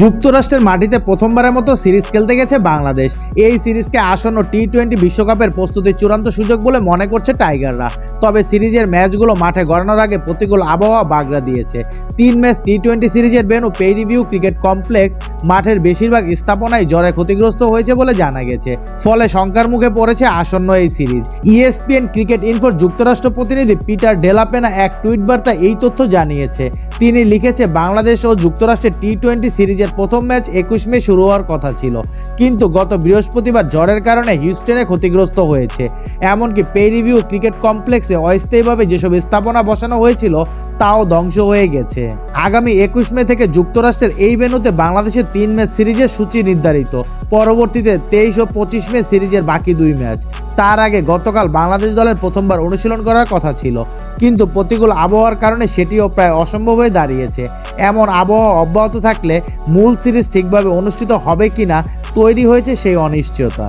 যুক্তরাষ্ট্রের মাটিতে প্রথমবারের মতো সিরিজ খেলতে গেছে বাংলাদেশ। এই সিরিজকে আসন্ন টি-20 বিশ্বকাপের প্রস্তুতির চূড়ান্ত সুযোগ বলে মনে করছে টাইগাররা। তবে সিরিজের ম্যাচগুলো মাঠে গড়ানোর আগে প্রতিকূল আবহাওয়া বাগড়া দিয়েছে। 3 ম্যাচ টি-20 সিরিজের ভেন্যু পেইরিভিউ ক্রিকেট কমপ্লেক্স মাঠের বেশিরভাগ স্থাপনাই ঝড়ে ক্ষতিগ্রস্ত হয়েছে বলে জানা গেছে। ফলে শঙ্কার মুখে পড়েছে আসন্ন এই সিরিজ। ESPN ক্রিকেট ইনফোর যুক্তরাষ্ট্র প্রতিনিধি পিটার ডেলাপেনা এক টুইট বার্তা এই তথ্য জানিয়েছে। তিনি লিখেছে, বাংলাদেশ ও যুক্তরাষ্ট্রের টি-20 সিরিজের প্রথম ম্যাচ 21 মে শুরু হওয়ার কথা ছিল, কিন্তু গত বৃহস্পতিবার ঝড়ের কারণে হিউস্টনে ক্ষতিগ্রস্ত হয়েছে। এমনকি পেইরিভিউ ক্রিকেট কমপ্লেক্সে অস্থায়ীভাবে যেসব স্থাপনা বসানো হয়েছিল তাও ধ্বংস হয়ে গেছে। আগামী 21 মে থেকে যুক্তরাষ্ট্রের এই ভেন্যুতে বাংলাদেশের 3 ম্যাচ সিরিজের সূচি নির্ধারিত। পরবর্তীতে 23 ও 25 মে সিরিজের বাকি 2 ম্যাচ। তার আগে গতকাল বাংলাদেশ দলের প্রথমবার অনুশীলন করার কথা ছিল, কিন্তু প্রতিকূল আবহাওয়ার কারণে সেটিও প্রায় অসম্ভব হয়ে দাঁড়িয়েছে। এমন আবহাওয়া অব্যাহত থাকলে মূল সিরিজ ঠিকভাবে অনুষ্ঠিত হবে কিনা তৈরি হয়েছে সেই অনিশ্চয়তা।